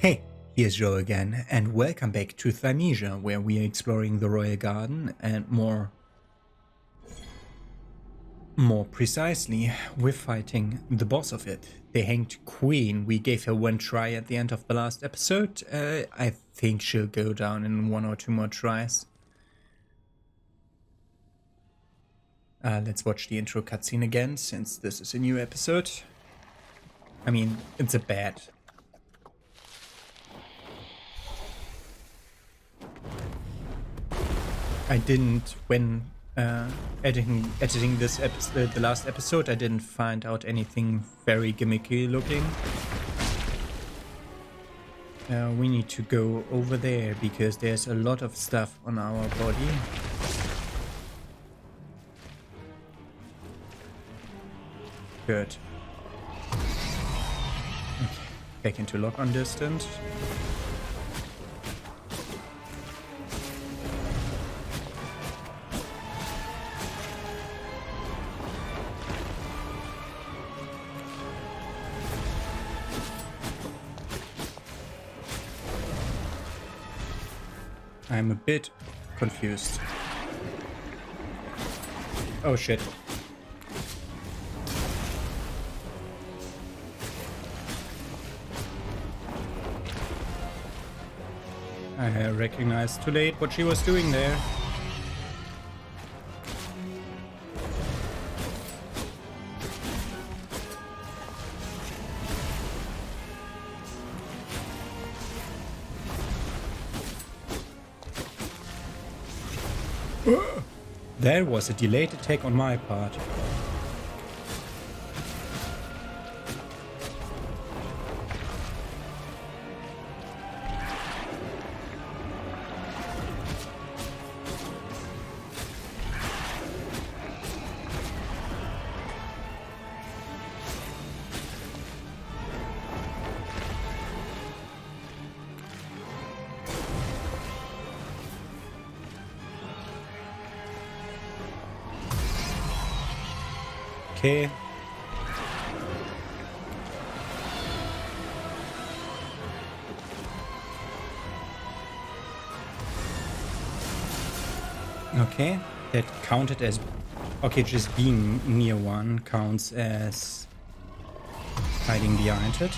Hey, here's Joe again, and welcome back to Thymesia, where we are exploring the Royal Garden, and more precisely, we're fighting the boss of it, the Hanged Queen. We gave her one try at the end of the last episode. I think she'll go down in one or two more tries. Let's watch the intro cutscene again, since this is a new episode. I mean, it's a bad. I didn't, when editing this episode, the last episode, I didn't find out anything very gimmicky looking. We need to go over there because there's a lot of stuff on our body. Good. Okay, back into lock-on distance. I'm a bit confused. Oh shit. I recognized too late what she was doing there. There was a delayed attack on my part. Okay. Okay, that counted as... Okay, just being near one counts as hiding behind it.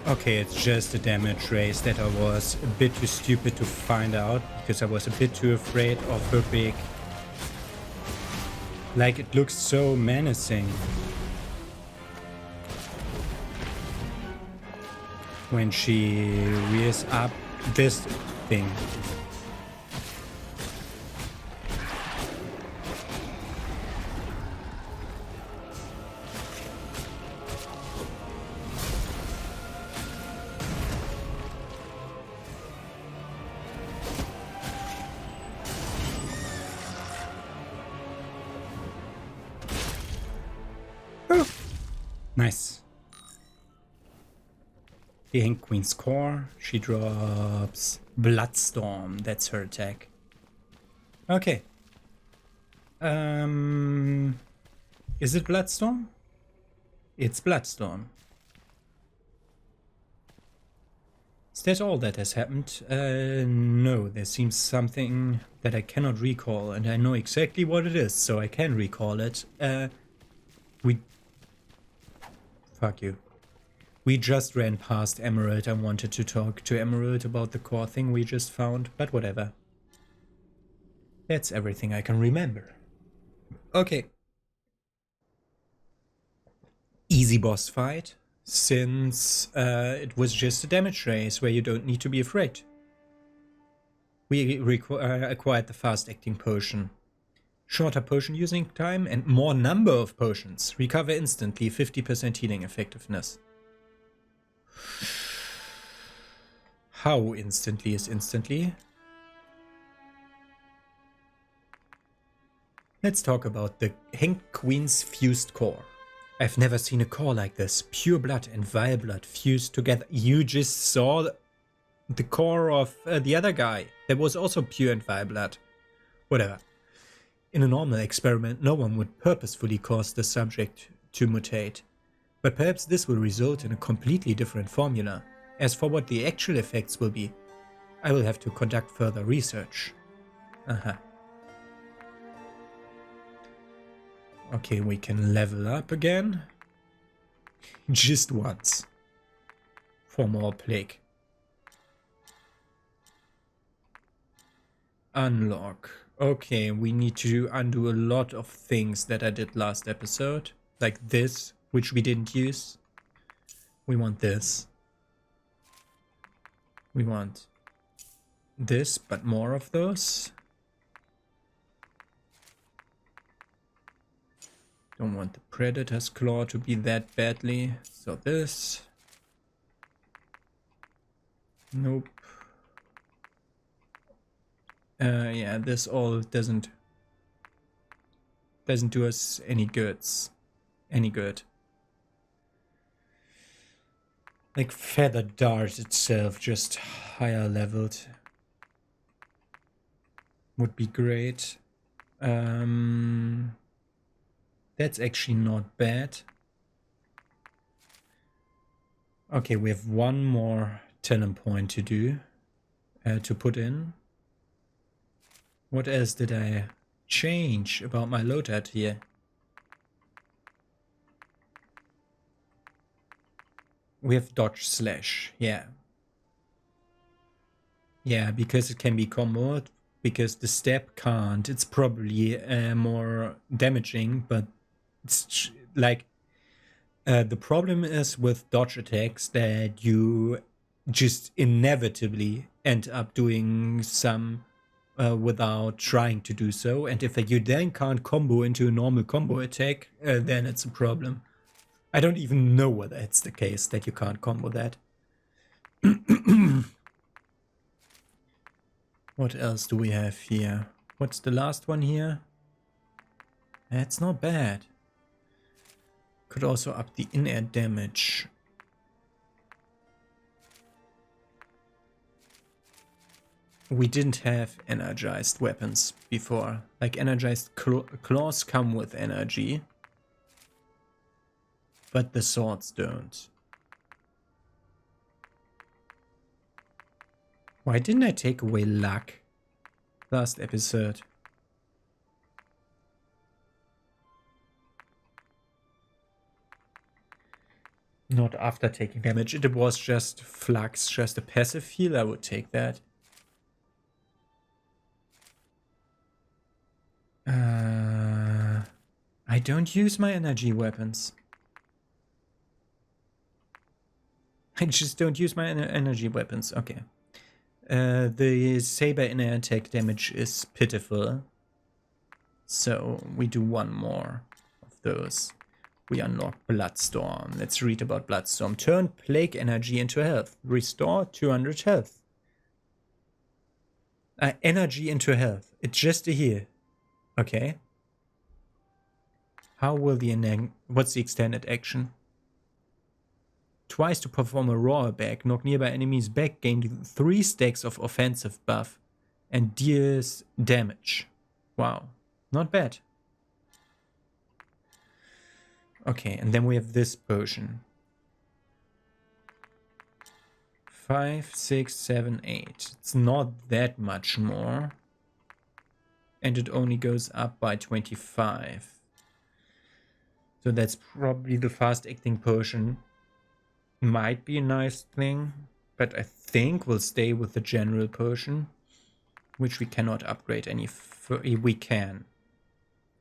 Okay, it's just a damage race that I was a bit too stupid to find out, because I was a bit too afraid of her big... Like, it looks so menacing when she rears up this thing. Nice. The Hanged Queen's core. She drops Bloodstorm. That's her attack. Okay. Is it Bloodstorm? It's Bloodstorm. Is that all that has happened? No, there seems something that I cannot recall, and I know exactly what it is, so I can recall it. Fuck you. We just ran past Emerald. I wanted to talk to Emerald about the core thing we just found, but whatever. That's everything I can remember. Okay. Easy boss fight, since it was just a damage race where you don't need to be afraid. We acquired the fast acting potion. Shorter potion using time and more number of potions. Recover instantly, 50% healing effectiveness. How instantly is instantly? Let's talk about the Hank Queen's fused core. I've never seen a core like this. Pure blood and vile blood fused together. You just saw the core of the other guy. That was also pure and vile blood. Whatever. In a normal experiment, no one would purposefully cause the subject to mutate. But perhaps this will result in a completely different formula. As for what the actual effects will be, I will have to conduct further research. Okay, we can level up again. Just once. For more plague. Unlock. Okay, we need to undo a lot of things that I did last episode. Like this, which we didn't use. We want this. We want this, but more of those. Don't want the Predator's Claw to be that badly. So this. Nope. Yeah, this all doesn't do us any goods. Any good. Like Feather Dart itself, just higher leveled. Would be great. That's actually not bad. Okay, we have one more talent point to do. To put in. What else did I change about my loadout here? We have dodge slash, yeah. Yeah, because it can be comboed, because the step can't. It's probably more damaging, but it's like the problem is with dodge attacks that you just inevitably end up doing some without trying to do so, and if you then can't combo into a normal combo attack, then it's a problem. I don't even know whether it's the case that you can't combo that. What else do we have here? What's the last one here? That's not bad. Could also up the in-air damage. We didn't have energized weapons before. Like energized claws come with energy. But the swords don't. Why didn't I take away luck last episode? Not after taking damage. It was just flux, just a passive heal. I would take that. I don't use my energy weapons. I just don't use my energy weapons. Okay. The saber inner attack damage is pitiful. So we do one more of those. We unlock Bloodstorm. Let's read about Bloodstorm. Turn plague energy into health. Restore 200 health. Energy into health. It's just a heal. Okay. How will what's the extended action? Twice to perform a roar back. Knock nearby enemies back. Gain 3 stacks of offensive buff. And deals damage. Wow. Not bad. Okay, and then we have this potion. 5, 6, 7, 8. It's not that much more. And it only goes up by 25. So that's probably the fast acting potion. Might be a nice thing, but I think we'll stay with the general potion, which we cannot upgrade any further. We can.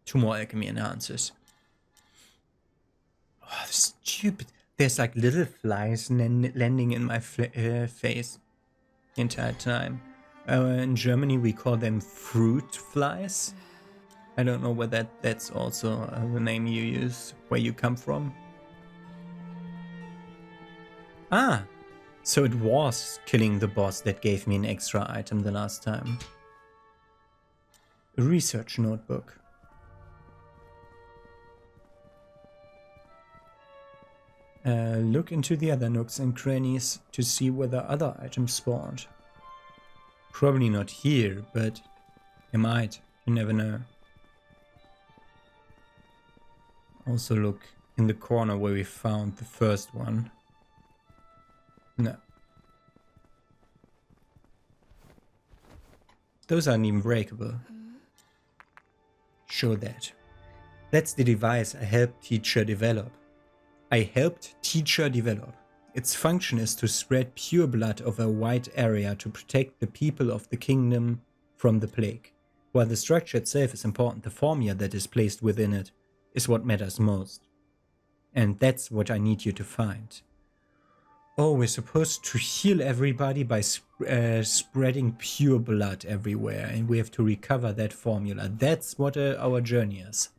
2 more alchemy enhancers. Oh, stupid. There's like little flies landing in my face the entire time. In Germany we call them fruit flies. I don't know whether that's also the name you use, where you come from. Ah, so it was killing the boss that gave me an extra item the last time. A research notebook. Look into the other nooks and crannies to see whether other items spawned. Probably not here, but it might. You never know. Also look in the corner where we found the first one. No. Those aren't even breakable. Show that. That's the device I helped teacher develop. Its function is to spread pure blood over a wide area to protect the people of the kingdom from the plague. While the structure itself is important, the formula that is placed within it is what matters most. And that's what I need you to find. Oh, we're supposed to heal everybody by spreading pure blood everywhere, and we have to recover that formula. That's what our journey is.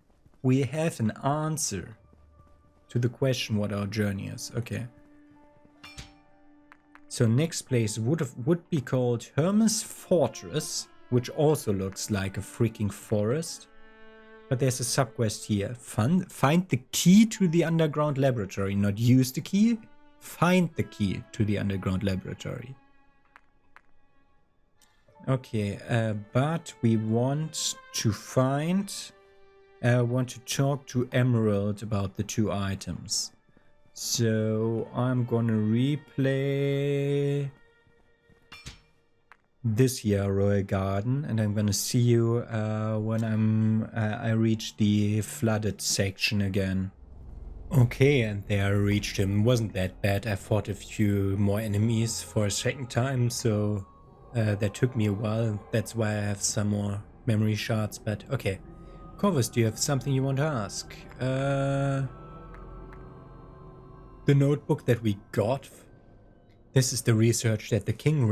We have an answer to the question what our journey is. Okay. So next place would be called Hermes Fortress, which also looks like a freaking forest. But there's a subquest here. Find the key to the underground laboratory. Not use the key. Find the key to the underground laboratory. Okay, but we want to talk to Emerald about the two items. So I'm gonna replay this year Royal Garden, and I'm gonna see you when I reach the flooded section again. Okay, and there I reached him. Wasn't that bad. I fought a few more enemies for a second time, so that took me a while. That's why I have some more memory shards, but okay. Corvus, do you have something you want to ask? The notebook that we got. This is the research that the king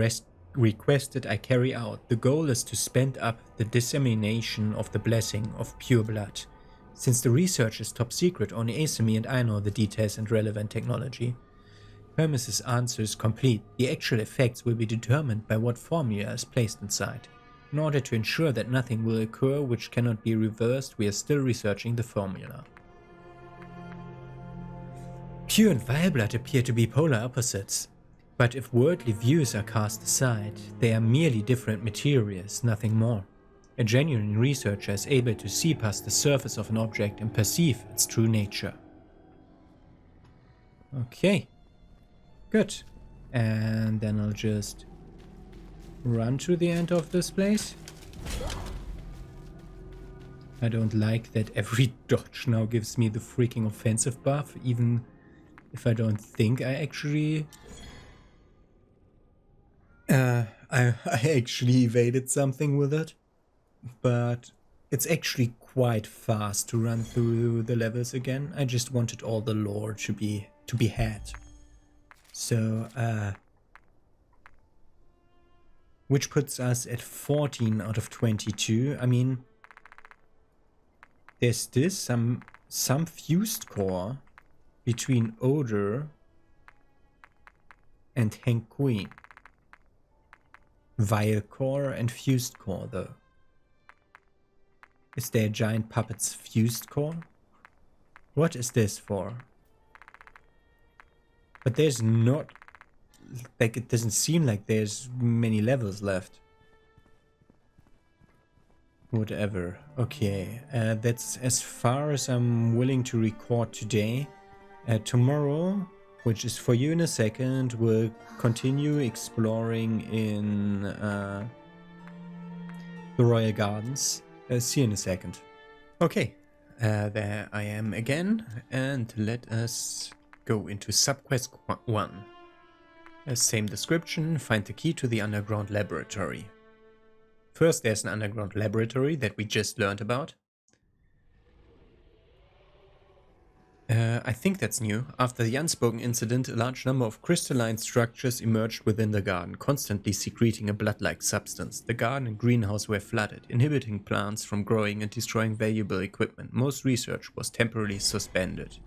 requested I carry out. The goal is to spend up the dissemination of the blessing of pure blood. Since the research is top secret, only Asami and I know the details and relevant technology. Hermes' answer is complete. The actual effects will be determined by what formula is placed inside. In order to ensure that nothing will occur which cannot be reversed, we are still researching the formula. Pure and vile blood appear to be polar opposites. But if worldly views are cast aside, they are merely different materials, nothing more. A genuine researcher is able to see past the surface of an object and perceive its true nature. Okay, good. And then I'll just run to the end of this place. I don't like that every dodge now gives me the freaking offensive buff, even if I don't think I actually... I actually evaded something with it. But it's actually quite fast to run through the levels again. I just wanted all the lore to be had. So, which puts us at 14 out of 22. I mean, there's this, some fused core between Oder and Hank Queen. Vile core and fused core though. Is there a giant puppet's fused core? What is this for? But there's not... like, it doesn't seem like there's many levels left. Whatever. Okay, that's as far as I'm willing to record today. Tomorrow, which is for you in a second, we'll continue exploring in the Royal Gardens. See you in a second. Okay, there I am again, and let us go into subquest 1. Same description, find the key to the underground laboratory. First, there's an underground laboratory that we just learned about. I think that's new. After the unspoken incident, a large number of crystalline structures emerged within the garden, constantly secreting a blood-like substance. The garden and greenhouse were flooded, inhibiting plants from growing and destroying valuable equipment. Most research was temporarily suspended.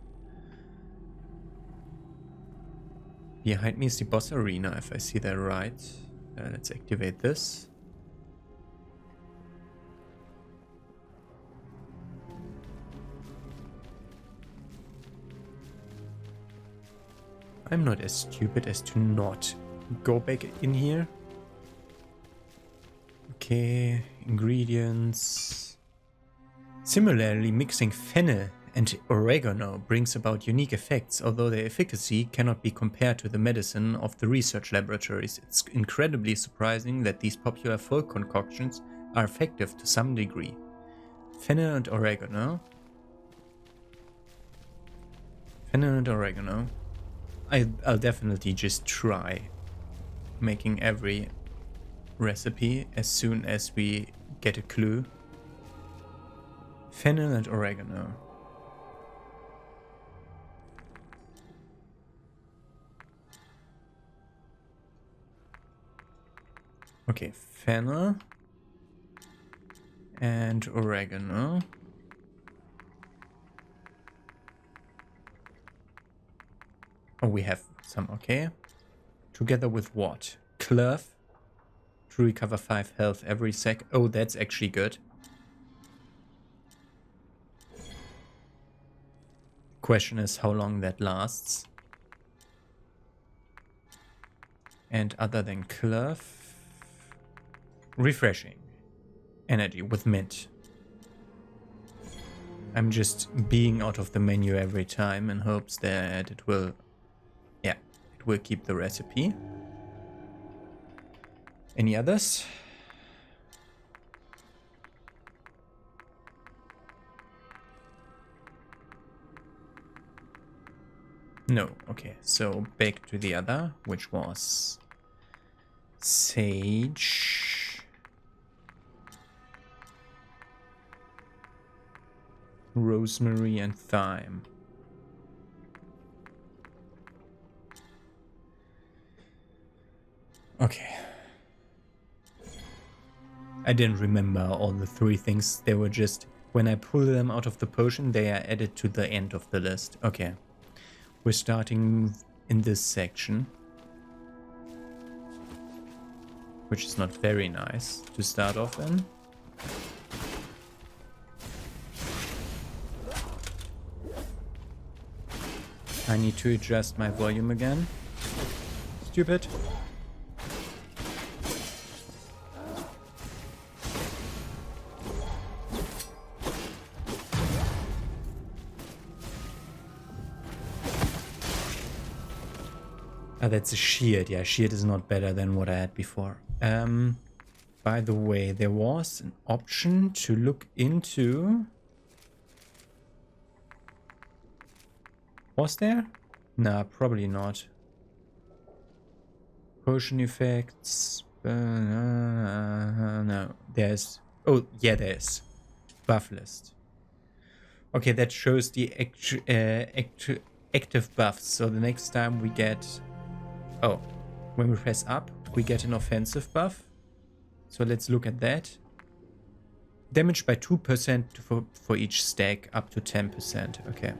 Behind me is the boss arena, if I see that right. Let's activate this. I'm not as stupid as to not go back in here. Okay, ingredients. Similarly, mixing fennel and oregano brings about unique effects, although their efficacy cannot be compared to the medicine of the research laboratories. It's incredibly surprising that these popular folk concoctions are effective to some degree. Fennel and oregano. Fennel and oregano. I'll definitely just try making every recipe as soon as we get a clue. Fennel and oregano. Okay, fennel and oregano. Oh, we have some, okay. Together with what? Clove. To recover 5 health every sec. Oh, that's actually good. Question is how long that lasts. And other than clove, refreshing energy with mint. I'm just being out of the menu every time in hopes that it will, yeah, it will keep the recipe. Any others? No, okay, so back to the other, which was sage, rosemary and thyme. Okay. I didn't remember all the 3 things. They were just, when I pull them out of the potion, they are added to the end of the list. Okay. We're starting in this section, which is not very nice to start off in. I need to adjust my volume again. Stupid. Oh, that's a shield. Yeah, shield is not better than what I had before. By the way, there was an option to look into. Was there? Nah, probably not. Potion effects. No, there's. Oh, yeah, there's. Buff list. Okay, that shows the active buffs. So the next time we get. Oh, when we press up, we get an offensive buff. So let's look at that. Damage by 2% for each stack, up to 10%. Okay.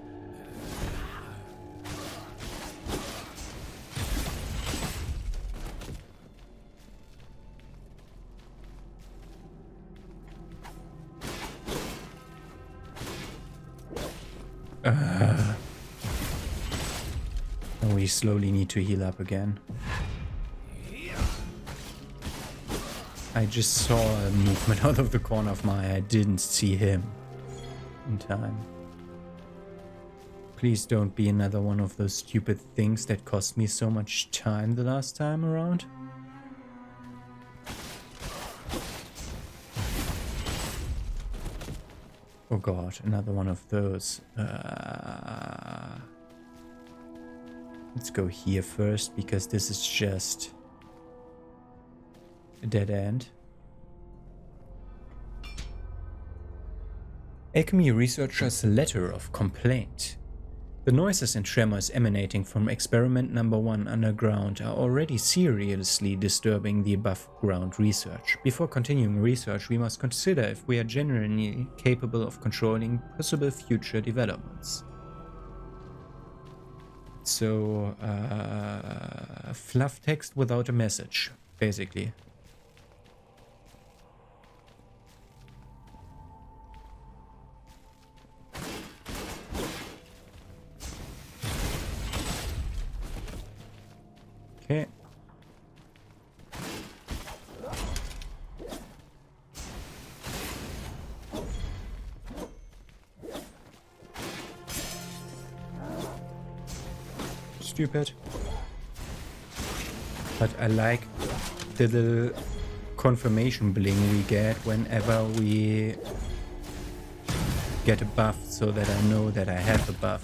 We slowly need to heal up again. I just saw a movement out of the corner of my eye. I didn't see him in time. Please don't be another one of those stupid things that cost me so much time the last time around. Oh god, another one of those. Let's go here first, because this is just a dead end. Alchemy researcher's letter of complaint. The noises and tremors emanating from experiment number 1 underground are already seriously disturbing the above-ground research. Before continuing research, we must consider if we are genuinely capable of controlling possible future developments. So, fluff text without a message, basically. Okay. Stupid. But I like the little confirmation bling we get whenever we get a buff, so that I know that I have a buff.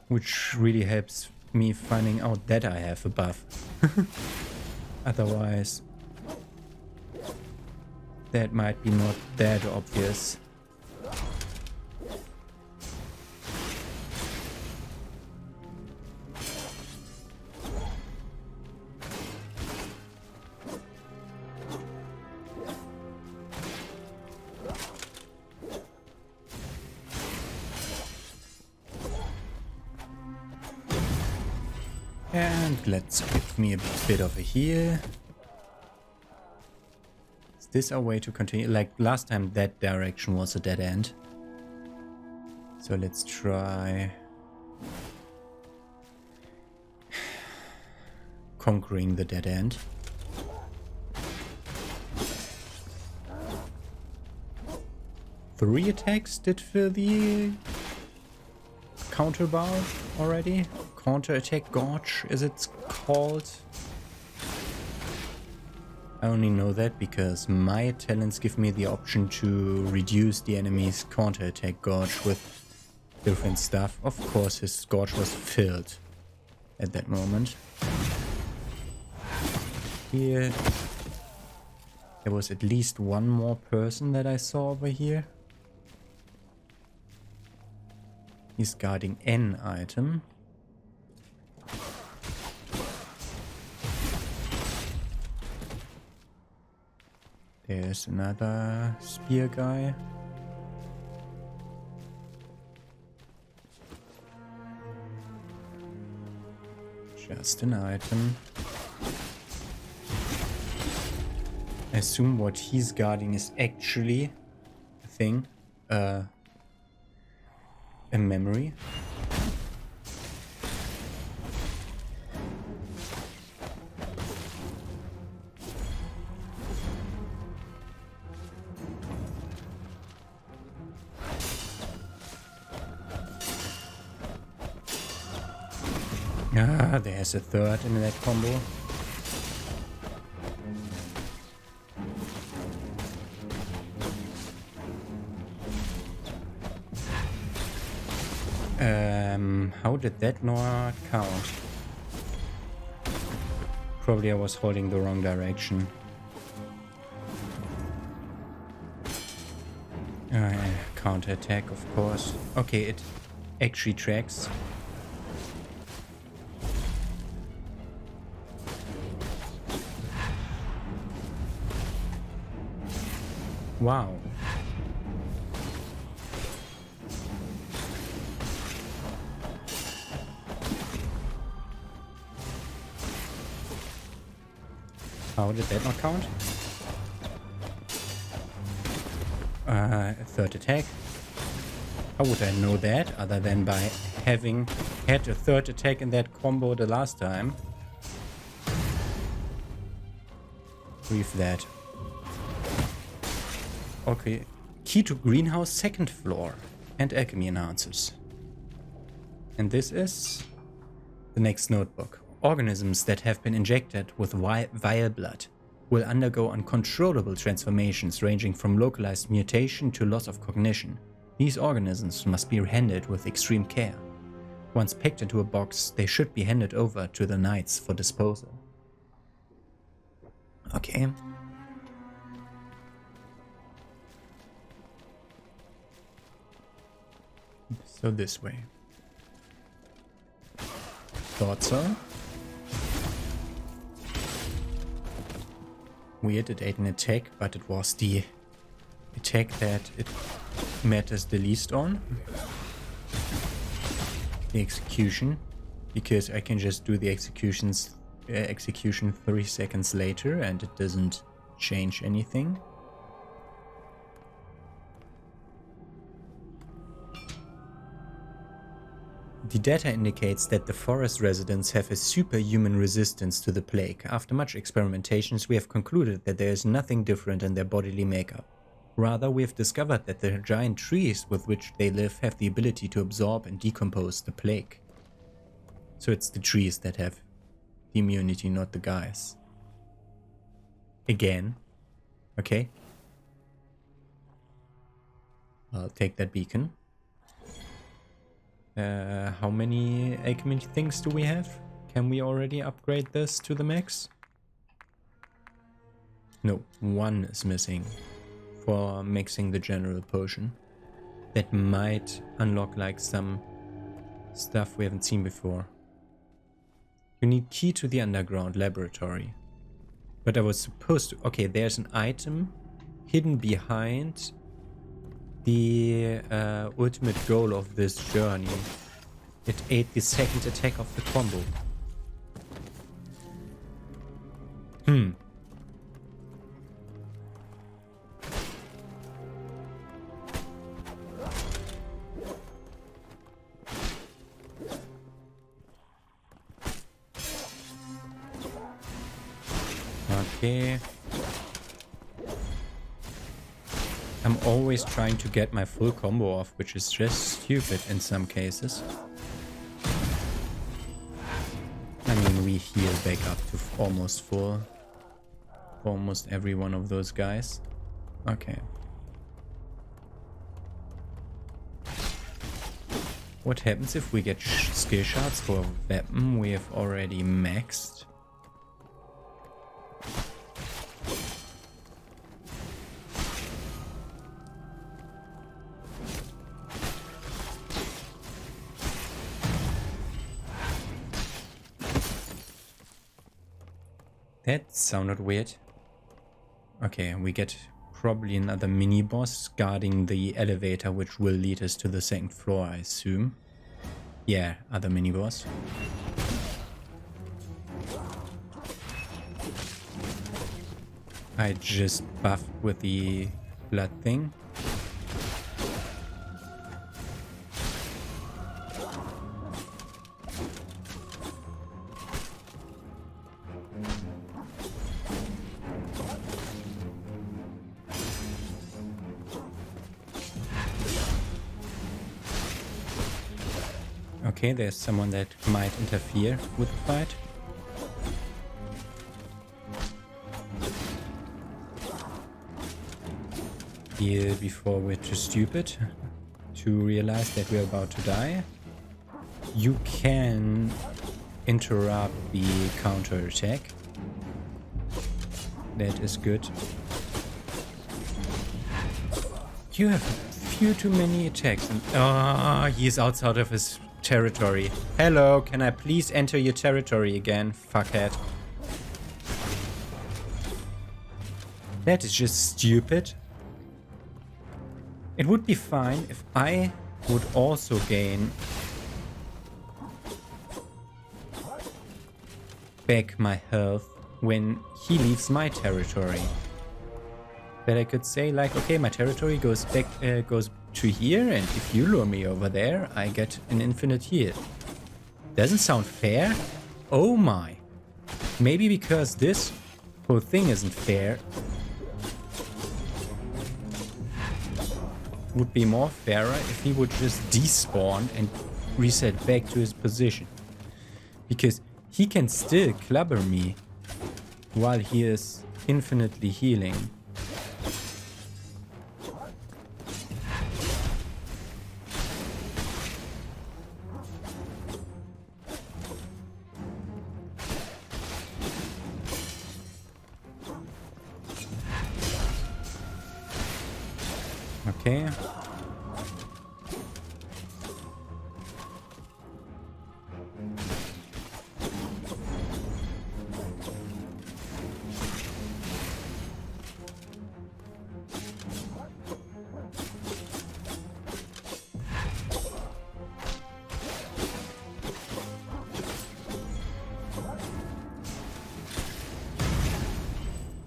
Which really helps me finding out that I have a buff. Otherwise, that might be not that obvious. And let's give me a bit of a heal. Is this our way to continue? Like last time, that direction was a dead end. So let's try conquering the dead end. Three attacks did for the counter bar already. Counter attack gorge, is it called? I only know that because my talents give me the option to reduce the enemy's counter attack gorge with different stuff. Of course, his gorge was filled at that moment. Here, there was at least one more person that I saw over here. He's guarding an item. There's another spear guy. Just an item. I assume what he's guarding is actually a thing. A memory. Ah, there's a third in that combo. How did that not count? Probably I was holding the wrong direction. Counter attack, of course. Okay, it actually tracks. Wow. How did that not count? Third attack. How would I know that other than by having had a third attack in that combo the last time? Brief that. Okay. Key to greenhouse second floor and alchemy enhancers. And this is the next notebook. Organisms that have been injected with vile blood will undergo uncontrollable transformations ranging from localized mutation to loss of cognition. These organisms must be handled with extreme care. Once packed into a box, they should be handed over to the knights for disposal. Okay. So this way. Thought so. Weird, it ate an attack, but it was the attack that it matters the least on. The execution. Because I can just do the execution 3 seconds later and it doesn't change anything. The data indicates that the forest residents have a superhuman resistance to the plague. After much experimentations, we have concluded that there is nothing different in their bodily makeup. Rather, we have discovered that the giant trees with which they live have the ability to absorb and decompose the plague. So it's the trees that have the immunity, not the guys. Again. Okay. I'll take that beacon. How many alchemy things do we have? Can we already upgrade this to the max? No, 1 is missing for mixing the general potion. That might unlock like some stuff we haven't seen before. You need key to the underground laboratory. But I was supposed to... Okay, there's an item hidden behind the ultimate goal of this journey. It ate the second attack of the combo. Okay. I'm always trying to get my full combo off, which is just stupid in some cases. I mean, we heal back up to almost full. For almost every one of those guys. Okay. What happens if we get skill shots for a weapon we have already maxed? That sounded weird. Okay, we get probably another mini-boss guarding the elevator, which will lead us to the second floor, I assume. Yeah, other mini-boss. I just buffed with the blood thing. Okay, there's someone that might interfere with the fight. Heal before we're too stupid to realize that we're about to die. You can interrupt the counter attack. That is good. You have few too many attacks. And he's outside of his territory. Hello, can I please enter your territory again, fuckhead? That is just stupid. It would be fine if I would also gain back my health when he leaves my territory. That I could say like, okay, my territory goes back, goes to here, and if you lure me over there, I get an infinite heal. Doesn't sound fair. Oh my. Maybe because this whole thing isn't fair, would be more fairer if he would just despawn and reset back to his position. Because he can still clubber me while he is infinitely healing. Okay.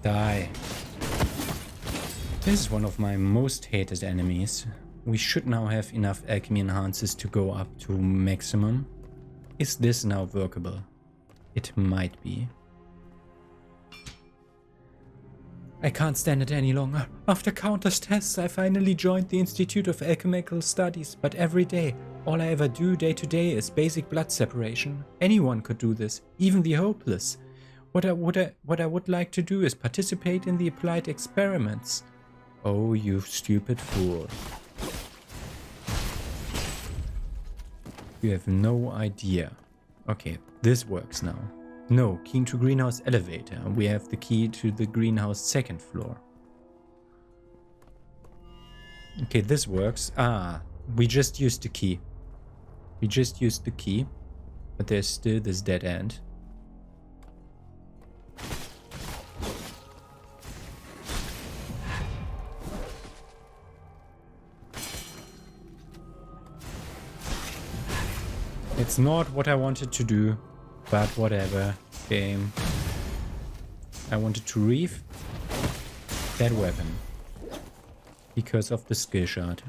Die. This is one of my most hated enemies. We should now have enough alchemy enhancers to go up to maximum. Is this now workable? It might be. I can't stand it any longer. After countless tests, I finally joined the Institute of Alchemical Studies, but every day, all I ever do day to day is basic blood separation. Anyone could do this, even the hopeless. What I would like to do is participate in the applied experiments. Oh, you stupid fool. You have no idea. Okay, this works now. No, key to greenhouse elevator. We have the key to the greenhouse second floor. Okay, this works. Ah, we just used the key. We just used the key. But there's still this dead end. It's not what I wanted to do, but whatever. Game. I wanted to reef that weapon because of the skill shot.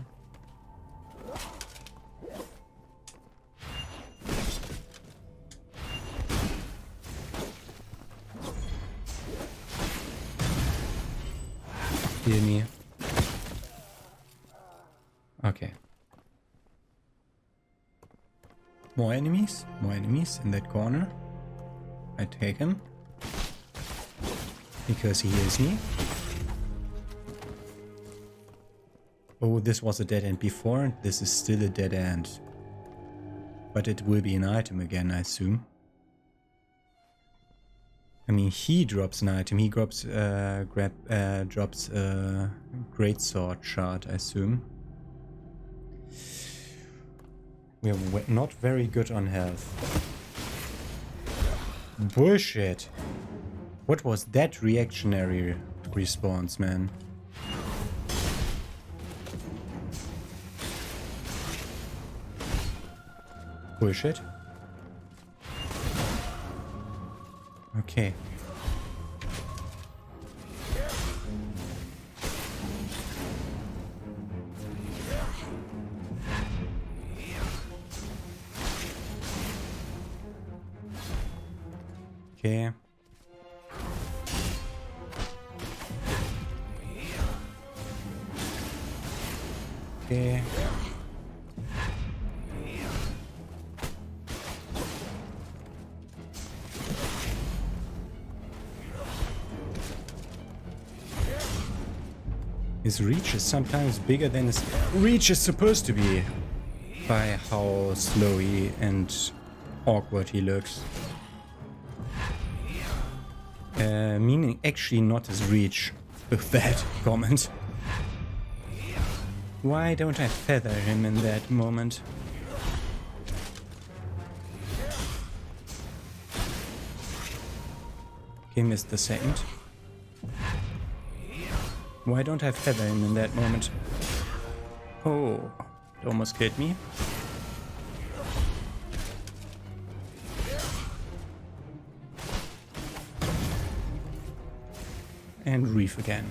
Heal me. Okay. More enemies in that corner. I take him because he heals me. Oh, this was a dead end before, and this is still a dead end. But it will be an item again, I assume. I mean, he drops an item. He drops drops a greatsword shard, I assume. We're not very good on health. Bullshit. What was that reactionary response, man? Bullshit. Okay. Okay. Okay. His reach is sometimes bigger than his reach is supposed to be, by how slowy and awkward he looks. Meaning actually not his reach with that comment. Why don't I feather him in that moment? Okay, missed the second. Why don't I feather him in that moment? Oh, it almost killed me. And reef again.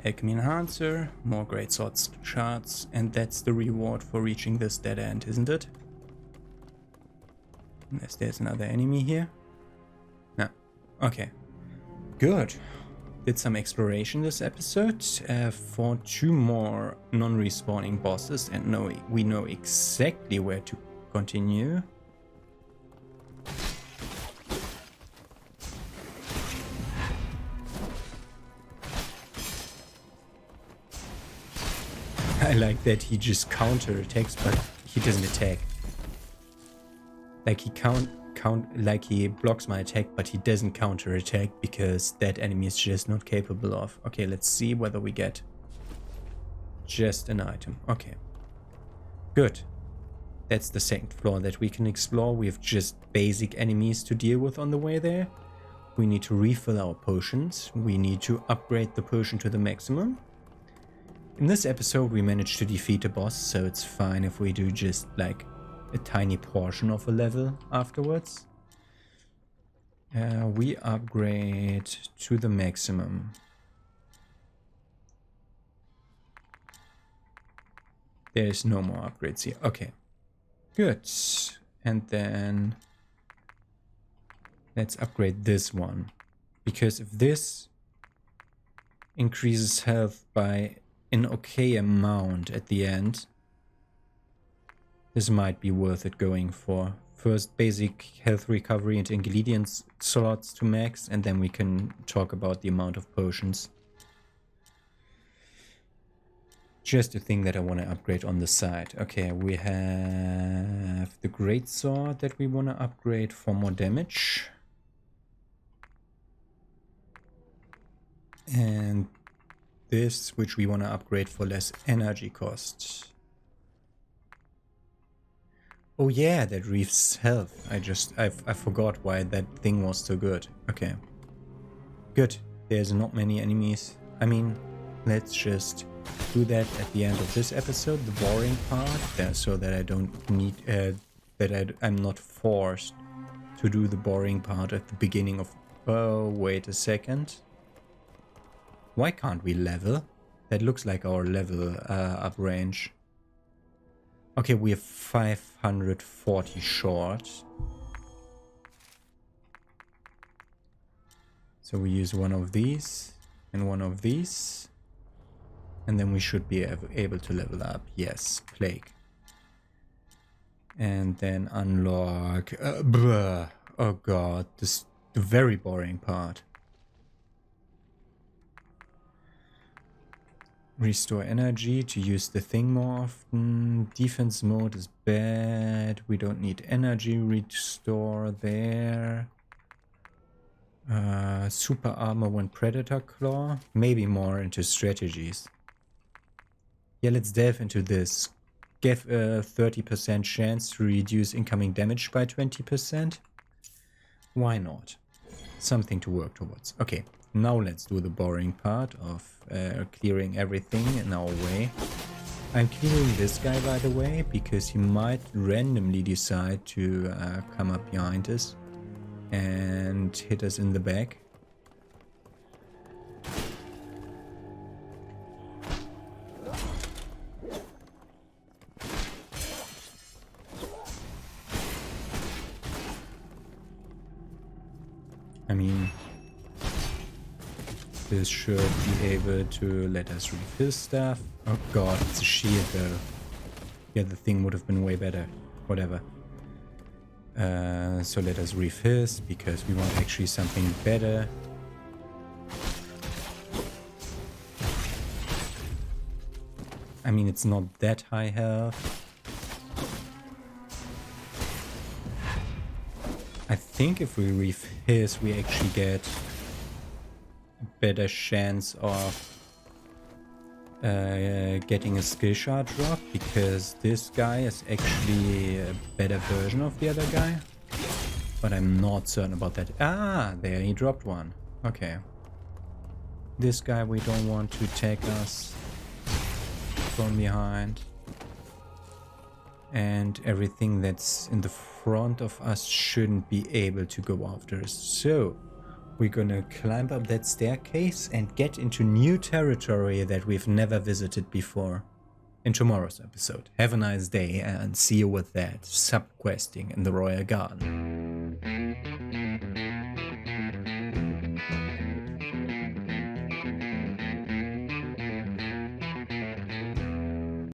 Alchemy enhancer, more greatsword shards, and that's the reward for reaching this dead end, isn't it? Unless there's another enemy here. No. Okay. Good. Did some exploration this episode for 2 more non-respawning bosses, and we know exactly where to continue. I like that he just counter attacks, but he doesn't attack. Like he blocks my attack, but he doesn't counter attack because that enemy is just not capable of. Okay, let's see whether we get just an item. Okay, good. That's the second floor that we can explore. We have just basic enemies to deal with on the way there. We need to refill our potions. We need to upgrade the potion to the maximum. In this episode we managed to defeat a boss, so it's fine if we do just like a tiny portion of a level afterwards. We upgrade to the maximum. There's no more upgrades here. Okay, good. And then let's upgrade this one. Because if this increases health by an okay amount at the end, this might be worth it going for. First, basic health recovery and ingredients slots to max, and then we can talk about the amount of potions. Just a thing that I want to upgrade on the side. Okay, we have the great sword that we want to upgrade for more damage. And this, which we want to upgrade for less energy costs. Oh yeah, that reefs health. I forgot why that thing was so good. Okay. Good. There's not many enemies. I mean, let's just do that at the end of this episode, the boring part, so that I don't need, I'm not forced to do the boring part at the beginning of... Oh, wait a second. Why can't we level? That looks like our level up range. Okay, we have 540 short. So we use one of these and one of these. And then we should be able to level up. Yes, plague. And then unlock... oh god, this is the very boring part. Restore energy to use the thing more often. Defense mode is bad. We don't need energy restore there. Super armor when predator claw. Maybe more into strategies. Yeah, let's delve into this. Give a 30% chance to reduce incoming damage by 20%. Why not? Something to work towards. Okay, now let's do the boring part of clearing everything in our way. I'm clearing this guy, by the way, because he might randomly decide to come up behind us and hit us in the back. I mean, this should be able to let us refill stuff. Oh god, it's a shield though. Yeah, the thing would have been way better. Whatever. So let us refill because we want actually something better. I mean, it's not that high health. I think if we refill, we actually get a better chance of getting a skill shard drop, because this guy is actually a better version of the other guy. But I'm not certain about that. Ah, there he dropped one. Okay. This guy we don't want to take us from behind. And everything that's in the front of us shouldn't be able to go after us. So we're gonna climb up that staircase and get into new territory that we've never visited before in tomorrow's episode. Have a nice day and see you with that sub-questing in the Royal Garden.